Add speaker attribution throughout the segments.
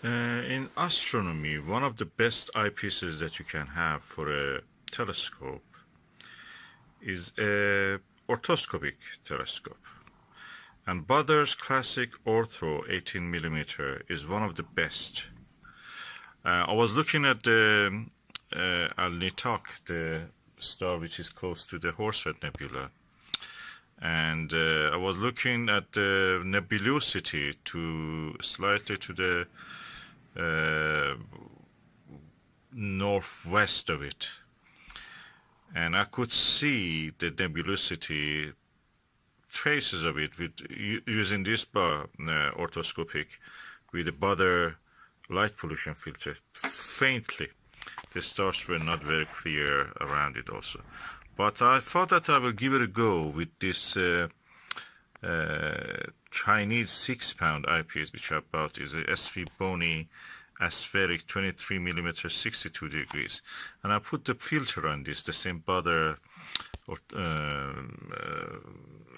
Speaker 1: In astronomy, one of the best eyepieces that you can have for a telescope is a orthoscopic telescope. And Baader's classic Ortho 18 millimeter is one of the best. I was looking at the Al-Nitak, the star which is close to the Horsehead Nebula, and I was looking at the nebulosity to slightly to the northwest of it, and I could see the nebulosity traces of it with using this orthoscopic with the Baader light pollution filter faintly. The stars were not very clear around it also, but I thought that I will give it a go with this Chinese 6-pound eyepiece which I bought. Is a SVBony Aspheric 23 millimeter 62 degrees, and I put the filter on this, the same Baader or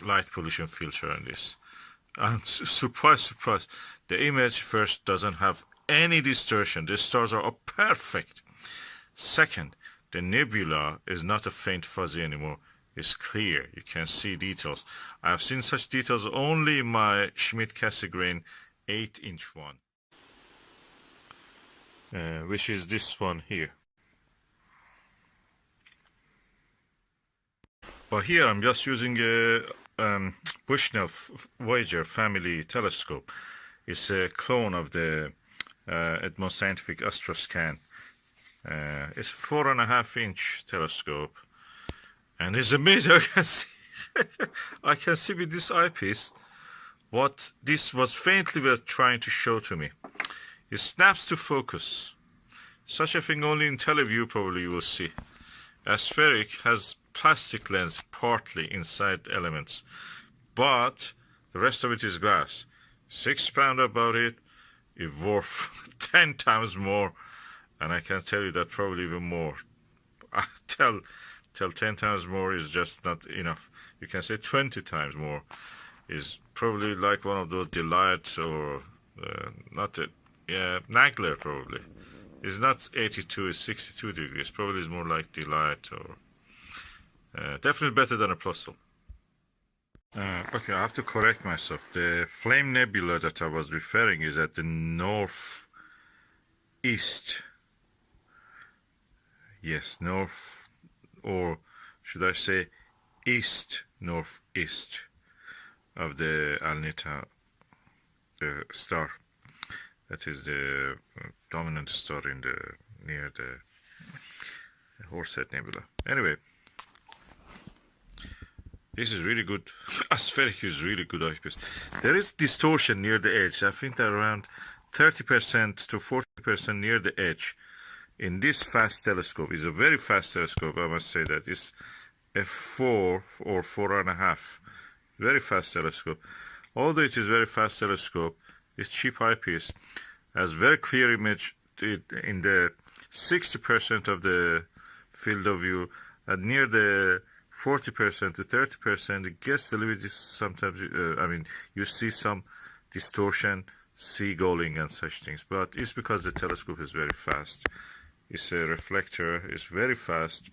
Speaker 1: light pollution filter on this, and surprise, the image first doesn't have any distortion. The stars are perfect. Second, the nebula is not a faint fuzzy anymore. It's clear. You can see details. I have seen such details only in my Schmidt-Cassegrain 8-inch one, which is this one here. But here I'm just using a Bushnell Voyager family telescope. It's a clone of the Edmond Scientific Astroscan. It's a 4.5-inch telescope, and it's amazing. I can see with this eyepiece what this was faintly were trying to show to me. It snaps to focus. Such a thing only in teleview probably you will see. Aspheric has plastic lens partly inside elements, but the rest of it is glass. 6 pound about it, it worth 10 times more, and I can tell you that probably even more. I tell 10 times more is just not enough. You can say 20 times more is probably like one of those delights or not a, yeah, Nagler probably. It's not 82, it's 62 degrees. Probably is more like delight or definitely better than a Plusle. Okay, I have to correct myself. The Flame Nebula that I was referring is at the northeast. Yes, north, or should I say east-northeast of the Alnita star. That is the dominant star in the near the Horsehead Nebula. Anyway, this is really good. Aspheric is really good eyepiece. There is distortion near the edge. I think that around 30% to 40% near the edge. In this fast telescope, is a very fast telescope, I must say that. It's a 4 or 4.5. Very fast telescope. Although it is very fast telescope, this cheap eyepiece has very clear image in the 60% of the field of view, and near the 40% to 30%, it gets a little bit sometimes, I mean, you see some distortion, seagulling and such things, but it's because the telescope is very fast. It's a reflector, it's very fast,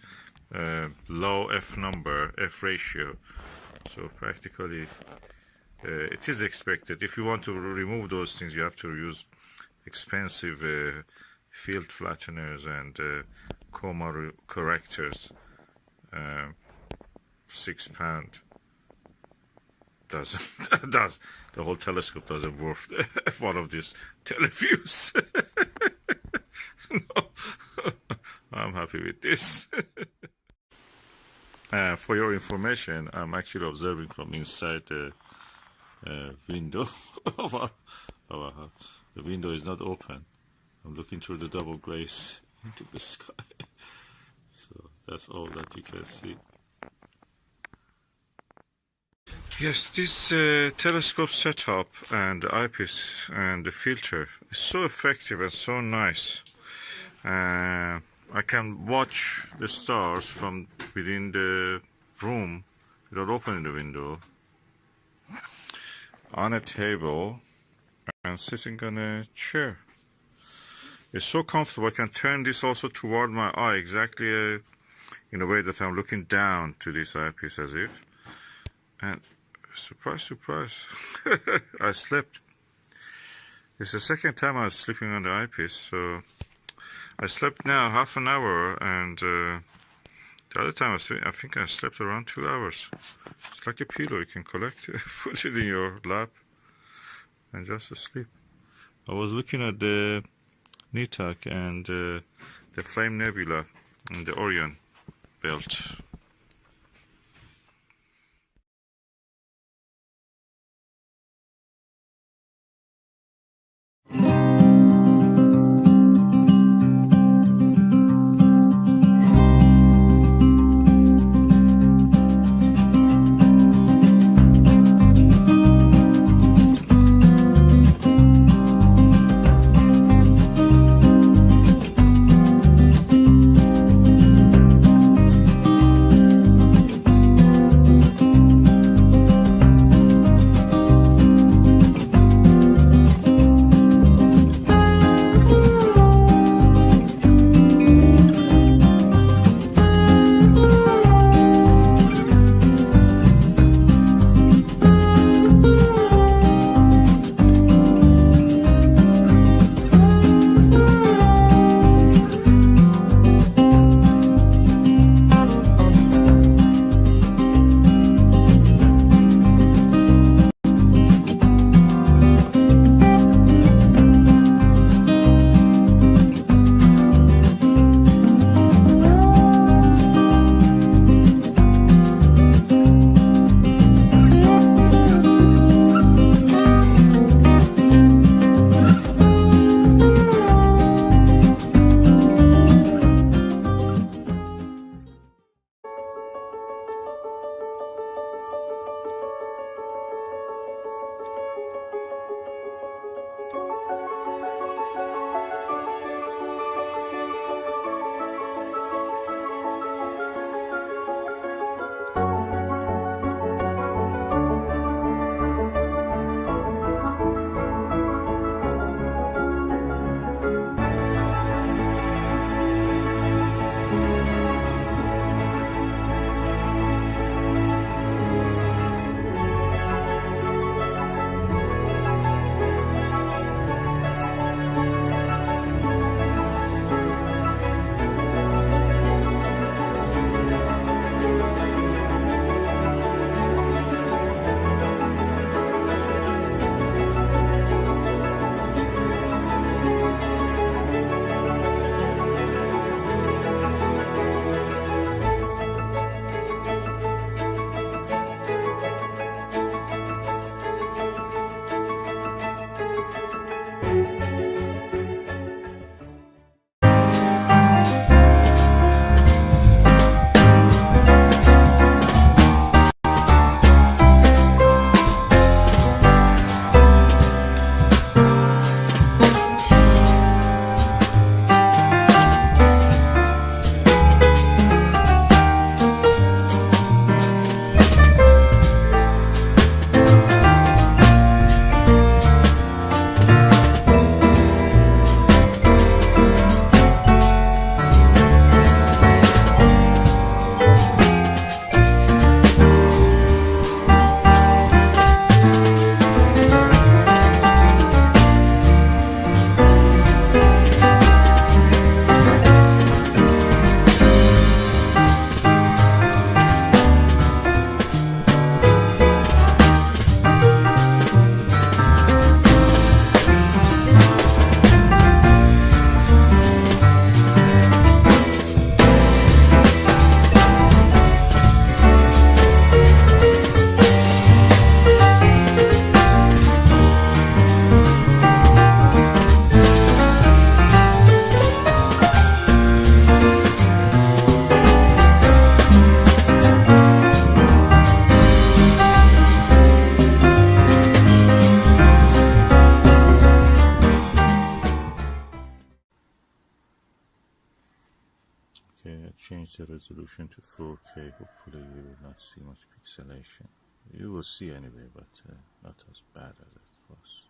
Speaker 1: low F number, F ratio, so practically it is expected. If you want to remove those things, you have to use expensive field flatteners and coma correctors. 6 pound doesn't does the whole telescope doesn't worth one of these televiews. No, I'm happy with this. For your information, I'm actually observing from inside the window of our house. The window is not open. I'm looking through the double glaze into the sky. So that's all that you can see. Yes, this telescope setup and the eyepiece and the filter is so effective and so nice. I can watch the stars from within the room without opening the window, on a table and sitting on a chair. It's so comfortable. I can turn this also toward my eye, exactly in a way that I'm looking down to this eyepiece as if. And surprise, surprise, I slept. It's the second time I was sleeping on the eyepiece, so I slept now half an hour, and the other time I think I slept around 2 hours. It's like a pillow you can collect, put it in your lap, and just sleep. I was looking at the Nitak and the Flame Nebula in the Orion belt. Okay, I changed the resolution to 4K. Hopefully you will not see much pixelation. You will see anyway, but not as bad as it was.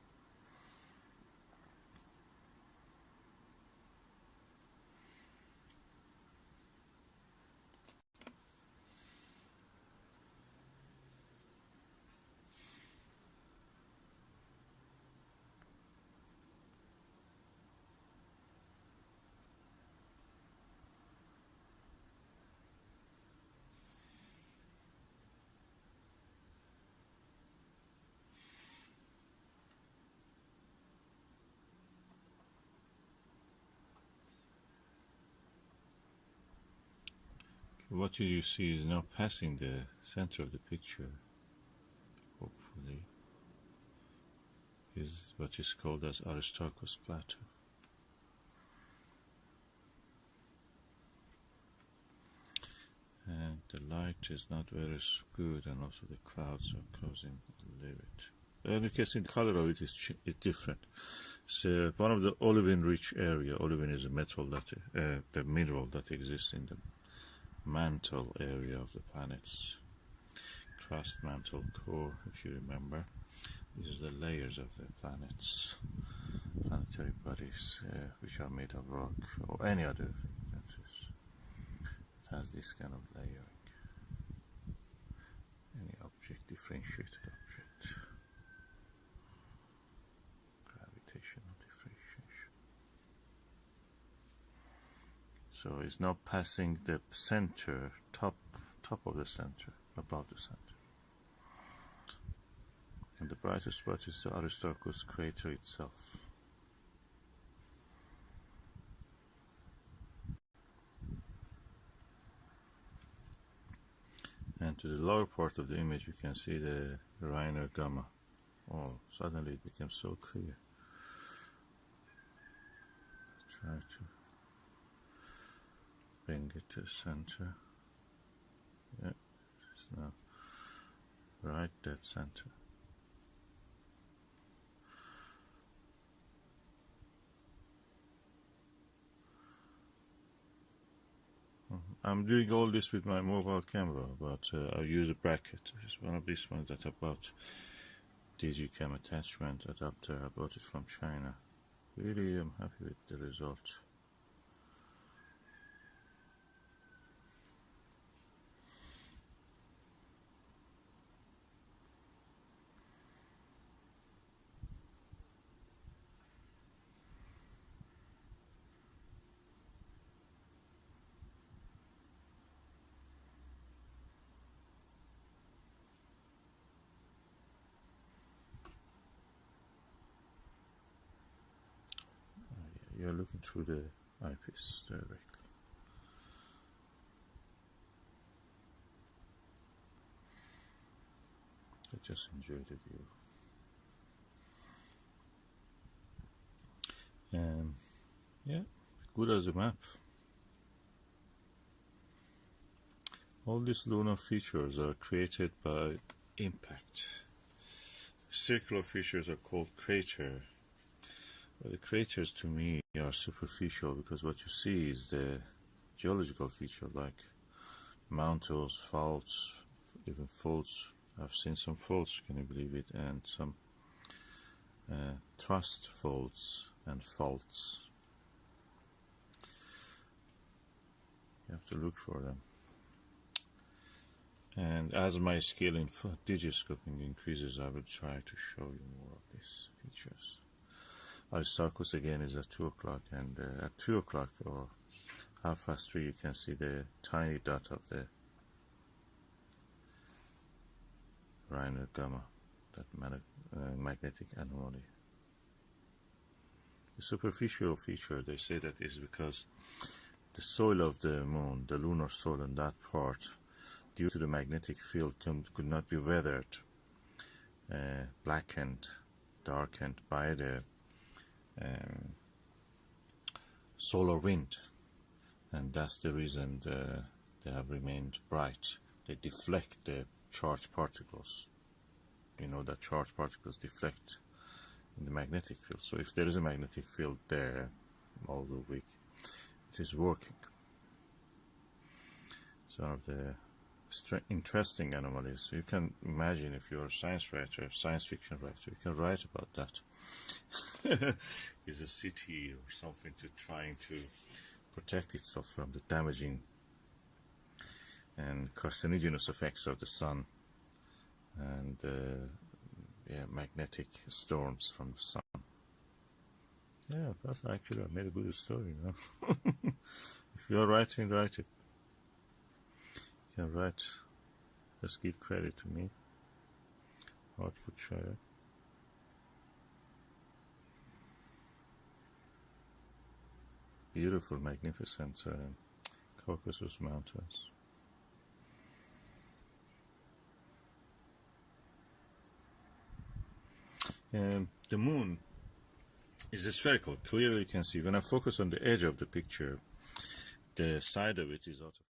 Speaker 1: What you see is now passing the center of the picture, hopefully, is what is called as Aristarchus Plateau. And the light is not very good, and also the clouds are causing a little bit. And you can see the color of it is different. So one of the olivine-rich area. Olivine is a metal that the mineral that exists in the mantle area of the planet's crust, mantle, core. If you remember, these are the layers of the planet's planetary bodies, which are made of rock or any other thing that has this kind of layering. Any object, differentiated object. Gravitational differentiation. So it's now passing the center, top of the center, above the center. And the brightest spot is the Aristarchus crater itself. And to the lower part of the image you can see the Reiner Gamma. Oh, suddenly it becomes so clear. Try to bring it to the center. Yeah, it's now right dead center. I'm doing all this with my mobile camera, but I use a bracket. It's one of these ones that I bought, Digicam attachment adapter. I bought it from China. Really, I'm happy with the result. You're looking through the eyepiece directly. I just enjoy the view. Yeah, good as a map. All these lunar features are created by impact. Circular features are called crater. Well, the craters to me are superficial because what you see is the geological feature like mountains, faults, even faults. I've seen some faults, can you believe it, and some thrust faults and faults. You have to look for them. And as my skill in digiscoping increases, I will try to show you more of these features. Aristarchus again is at 2 o'clock, and at 3 o'clock or 3:30 you can see the tiny dot of the Reiner Gamma, that magnetic anomaly. The superficial feature, they say that is because the soil of the moon, the lunar soil in that part, due to the magnetic field, could not be weathered, blackened, darkened by the solar wind, and that's the reason they have remained bright. They deflect the charged particles. You know that charged particles deflect in the magnetic field. So if there is a magnetic field there all the week, it is working. So one of the interesting anomalies. You can imagine if you're a science writer, science fiction writer, you can write about that. Is a city or something trying to protect itself from the damaging and carcinogenous effects of the sun and magnetic storms from the sun. Yeah, that's actually I made a good story, you know. If you're writing, write it. You can write, just give credit to me, Hertfordshire. Beautiful, magnificent Caucasus Mountains. The moon is spherical. Clearly you can see when I focus on the edge of the picture, the side of it is out of